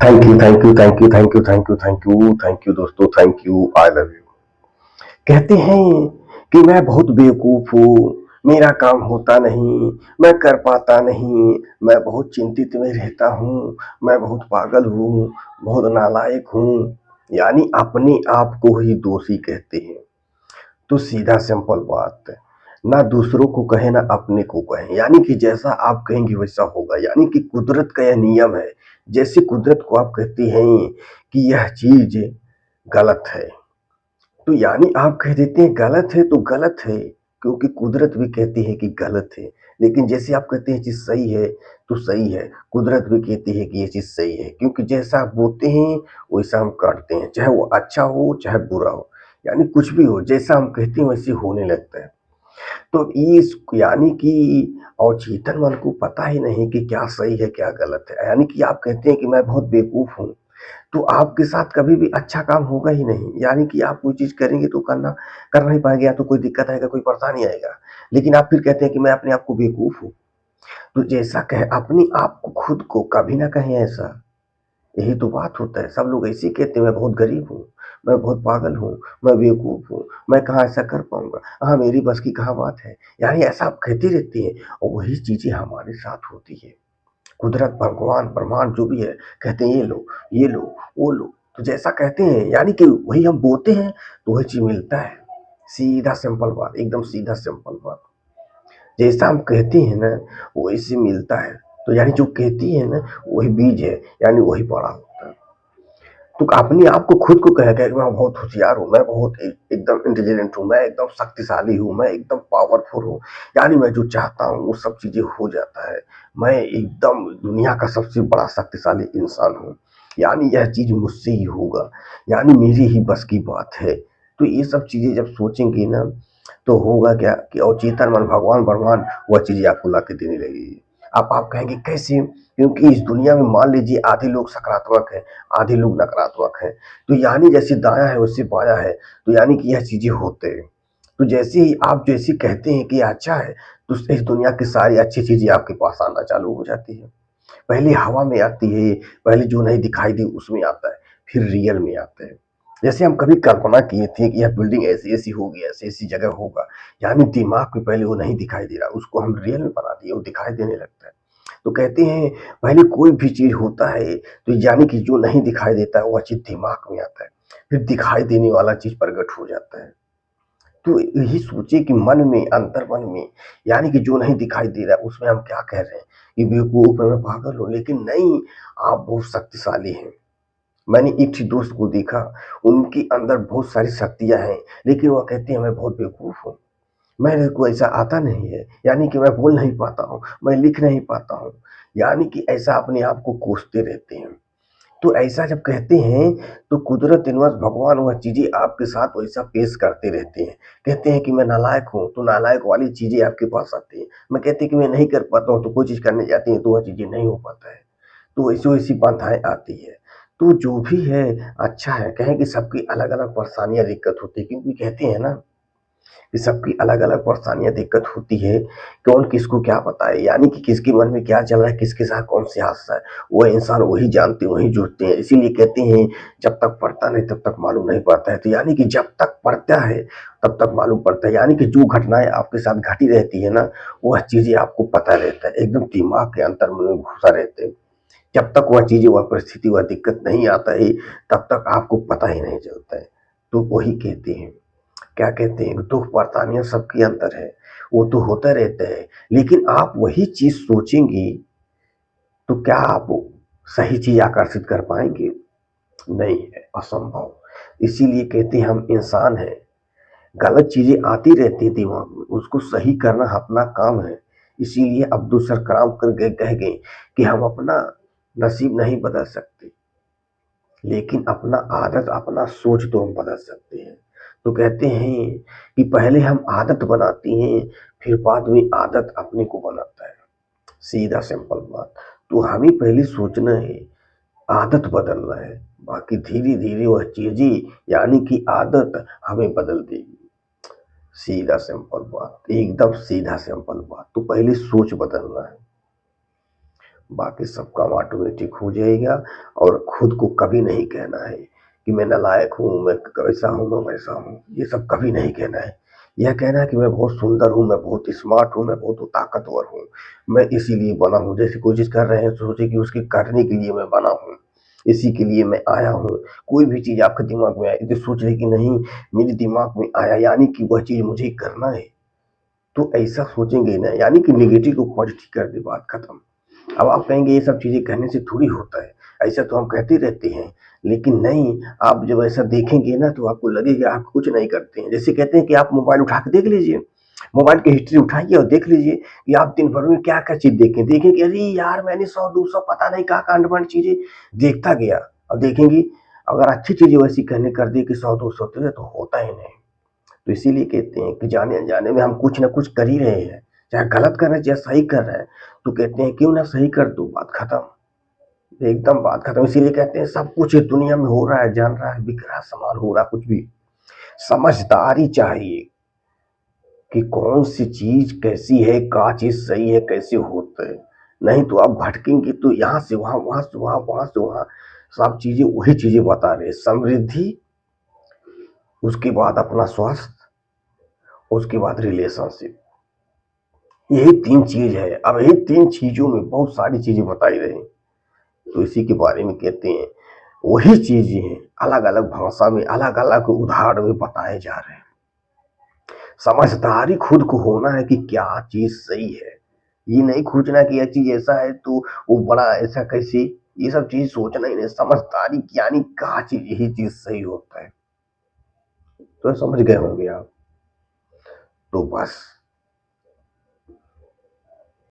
Thank you, thank you, thank you, thank you, thank you, thank you, thank you दोस्तों, thank you, I love you. कहते हैं कि मैं बहुत बेवकूफ हूँ, मेरा काम होता नहीं, मैं कर पाता नहीं, मैं बहुत चिंतित में रहता हूँ, मैं बहुत पागल हूँ, बहुत नालायक हूँ, यानी अपने आप को ही दोषी कहते हैं। तो सीधा सिंपल बात है, ना दूसरों को कहें ना अपने को कहें, यानी कि जैसा आप कहेंगे वैसा होगा, यानी कि कुदरत का यह नियम है। जैसे कुदरत को आप कहते हैं कि यह चीज गलत है, तो यानी आप कह देते हैं गलत है तो गलत है, क्योंकि कुदरत भी कहती है कि गलत है। लेकिन जैसे आप कहते हैं चीज सही है तो सही है, कुदरत भी कहती है कि ये चीज सही है, क्योंकि जैसा आप बोते हैं वैसा हम काटते हैं, चाहे वो अच्छा हो चाहे बुरा हो, यानी कुछ भी हो, जैसा हम कहते हैं वैसे होने लगता है। तो इस यानी कि अवचेतन मन को पता ही नहीं कि क्या सही है क्या गलत है। यानी कि आप कहते हैं कि मैं बहुत बेवकूफ हूँ, तो आपके साथ कभी भी अच्छा काम होगा ही नहीं। यानी कि आप कोई चीज करेंगे तो कर नहीं पाएंगे, या तो कोई दिक्कत आएगा, कोई परेशानी आएगा। लेकिन आप फिर कहते हैं कि मैं अपने आप को बेवकूफ हूँ। तो जैसा कहे अपने आप को, खुद को कभी ना कहें ऐसा। यही तो बात होता है, सब लोग ऐसे ही कहते हैं मैं बहुत गरीब हूँ, मैं बहुत पागल हूँ, मैं बेवकूफ हूँ, मैं कहाँ ऐसा कर पाऊंगा, हाँ मेरी बस की कहाँ बात है। यानी ऐसा आप कहते रहते हैं, और वही चीजें हमारे साथ होती है। कुदरत, भगवान, ब्रह्मांड जो भी है, कहते हैं ये लो, वो लो। तो जैसा कहते हैं यानी कि वही हम बोते हैं तो वही चीज मिलता है। सीधा सिंपल बात, एकदम सीधा सिंपल बात। जैसा हम कहते हैं ना वैसे मिलता है। तो यानी जो कहती है ना वही बीज है, यानी वही बड़ा होता है। तो अपने आप को, खुद को कह कि मैं बहुत होशियार हूँ, मैं बहुत एकदम इंटेलिजेंट हूँ, मैं एकदम शक्तिशाली हूँ, मैं एकदम पावरफुल हूँ, यानी मैं जो चाहता हूँ वो सब चीजें हो जाता है, मैं एकदम दुनिया का सबसे बड़ा शक्तिशाली इंसान हूँ, यानी यह चीज मुझसे ही होगा, यानी मेरी ही बस की बात है। तो ये सब चीजें जब सोचेंगे ना तो होगा क्या कि अवचेतन मन, भगवान, ब्रह्मांड वह चीजें आपको ला के देने लगेगी। आप कहेंगे कैसे? क्योंकि इस दुनिया में मान लीजिए आधे लोग सकारात्मक है, आधे लोग नकारात्मक हैं। तो यानी जैसे दायाँ है वैसे बायाँ है, तो यानी कि यह चीज़ें होते हैं। तो जैसे ही आप जैसे कहते हैं कि ये अच्छा है, तो इस दुनिया की सारी अच्छी चीज़ें आपके पास आना चालू हो जाती है। पहले हवा में आती है, पहले जो नहीं दिखाई दी उसमें आता है, फिर रियल में आता है। जैसे हम कभी कल्पना किए थे कि यह बिल्डिंग ऐसी-ऐसी होगी, ऐसी-ऐसी जगह होगा, यानी दिमाग में पहले वो नहीं दिखाई दे रहा, उसको हम रियल में बना दिए, वो दिखाई देने लगता है। तो कहते हैं पहले कोई भी चीज़ होता है तो यानी कि जो नहीं दिखाई देता है वह चीज़ दिमाग में आता है, फिर दिखाई देने वाला चीज़ प्रकट हो जाता है। तो यही सोचिए कि मन में, अंतर्मन में, यानी कि जो नहीं दिखाई दे रहा है उसमें हम क्या कह रहे हैं कि बेवकूफ है, मैं पागल हूँ, लेकिन नहीं, आप बहुत शक्तिशाली हैं। मैंने एक ही दोस्त को देखा, उनके अंदर बहुत सारी शक्तियाँ हैं, लेकिन वह कहते हैं मैं बहुत बेवकूफ हूँ। मेरे को ऐसा आता नहीं है, यानी कि मैं बोल नहीं पाता हूँ, मैं लिख नहीं पाता हूँ, यानी कि ऐसा अपने आप को कोसते रहते हैं। तो ऐसा जब कहते हैं तो कुदरत, यूनिवर्स, भगवान वह चीज़ें आपके साथ वैसा पेश करते रहते हैं। कहते हैं कि मैं नालायक हूँ, तो नालायक वाली चीज़ें आपके पास आती हैं। मैं कहते हैं कि मैं नहीं कर पाता हूँ, तो कोई चीज़ करने जाती है तो वह चीज़ें नहीं हो पाता है। तो ऐसी-वैसी बाधाएँ आती है। तो जो भी है अच्छा है, कहें कि सबकी अलग-अलग परेशानियाँ, दिक्कत होती है, क्योंकि कहते हैं ना कि सबकी अलग-अलग परेशानियाँ, दिक्कत होती है, कौन किसको क्या बताए, यानी कि किसके मन में क्या चल रहा है, किसके साथ कौन-सी हादसा है, वो इंसान वही जानते हैं, वही जूझते हैं। इसीलिए कहते हैं जब तक पड़ता नहीं तब तक मालूम नहीं पड़ता है। तो यानी कि जब तक पड़ता है तब तक मालूम पड़ता है, यानी कि जो घटनाएँ आपके साथ घटी रहती है ना, वह चीज़ें आपको पता रहता है, एकदम दिमाग के अंतर्मन में घुसा रहते हैं। जब तक वह चीज़ें, वह परिस्थिति, वह दिक्कत नहीं आता है, तब तक आपको पता ही नहीं चलता है। तो वही कहते हैं, क्या कहते हैं, दुख परेशानियां सबके अंदर है, वो तो होता रहता है, लेकिन आप वही चीज सोचेंगे तो क्या आप सही चीज आकर्षित कर पाएंगे? नहीं है, असंभव। इसीलिए कहते हैं हम इंसान हैं, गलत चीजें आती रहती है दिमाग में, उसको सही करना अपना काम है। इसीलिए अब्दुल सर कलाम कर गए, कह गए कि हम अपना नसीब नहीं बदल सकते, लेकिन अपना आदत, अपना सोच तो हम बदल सकते हैं। तो कहते हैं कि पहले हम आदत बनाते हैं, फिर बाद में आदत अपने को बनाता है। सीधा सिंपल बात। तो हमें पहले सोचना है, आदत बदलना है, बाकी धीरे-धीरे वह चीज़ें, यानी कि आदत हमें बदल देगी। सीधा सिंपल बात, एकदम सीधा सिंपल बात। तो पहले सोच बदलना है। बाकी सब काम ऑटोमेटिक हो जाएगा। और खुद को कभी नहीं कहना है कि मैं नालायक हूँ, मैं कैसा हूँ, मैं वैसा हूँ, ये सब कभी नहीं कहना है। यह कहना है कि मैं बहुत सुंदर हूँ, मैं बहुत स्मार्ट हूँ, मैं बहुत ताकतवर हूँ, मैं इसीलिए बना हूँ। जैसे कोई चीज़ कर रहे हैं सोचे कि उसके करने के लिए मैं बना हूँ, इसी के लिए मैं आया हूँ। कोई भी चीज़ आपके दिमाग में आए तो सोच रहे कि नहीं, मेरे दिमाग में आया यानी कि वह चीज़ मुझे करना है, तो ऐसा सोचेंगे ना, यानी कि नेगेटिव को पॉजिटिव कर दे, बात खत्म। अब आप कहेंगे ये सब चीज़ें कहने से थोड़ी होता है, ऐसा तो हम कहते रहते हैं, लेकिन नहीं, आप जब ऐसा देखेंगे ना तो आपको लगेगा आप कुछ नहीं करते हैं। जैसे कहते हैं कि आप मोबाइल उठा के देख लीजिए, मोबाइल की हिस्ट्री उठाइए और देख लीजिए कि आप दिन भर में क्या-क्या चीज़ देखे। देखें कि अरे यार, मैंने 100-200 पता नहीं क्या कांड-वांड चीज़ें देखता गया। और देखेंगे अगर अच्छी चीज़ें वैसी कहने कर दी कि 100-200 तो होता ही नहीं। तो इसीलिए कहते हैं कि जाने-अनजाने में हम कुछ ना कुछ कर ही रहे हैं, चाहे गलत कर रहे हैं, चाहे सही कर रहे हैं, तो कहते हैं क्यों ना सही कर दो, बात खत्म, एकदम बात खत्म। इसीलिए कहते हैं सब कुछ इस दुनिया में हो रहा है, जान रहा है, बिक रहा है सामान, हो रहा कुछ भी, समझदारी चाहिए कि कौन सी चीज़ कैसी है, क्या चीज़ सही है, कैसे होता है। नहीं तो आप भटकेंगे तो यहाँ से वहाँ, वहाँ से वहाँ, वहाँ से वहाँ, सब चीज़ें वही चीज़ें बता रहे हैं, समृद्धि, उसके बाद अपना स्वास्थ्य, उसके बाद रिलेशनशिप। यही 3 चीज़ है। अब यही 3 चीज़ों में बहुत सारी चीज़ें बताई रही, तो इसी के बारे में कहते हैं, वही चीज़ें हैं, अलग-अलग भाषा में, अलग-अलग उदाहरण में बताए जा रहे हैं। समझदारी खुद को होना है कि क्या चीज़ सही है। ये नहीं खोजना कि यह चीज़ ऐसा है तो वो बड़ा ऐसा कैसे, ये सब चीज़ सोचना ही नहीं। समझदारी यानी क्या चीज़, यही चीज़ सही होता है। तो समझ गए होंगे आप। तो बस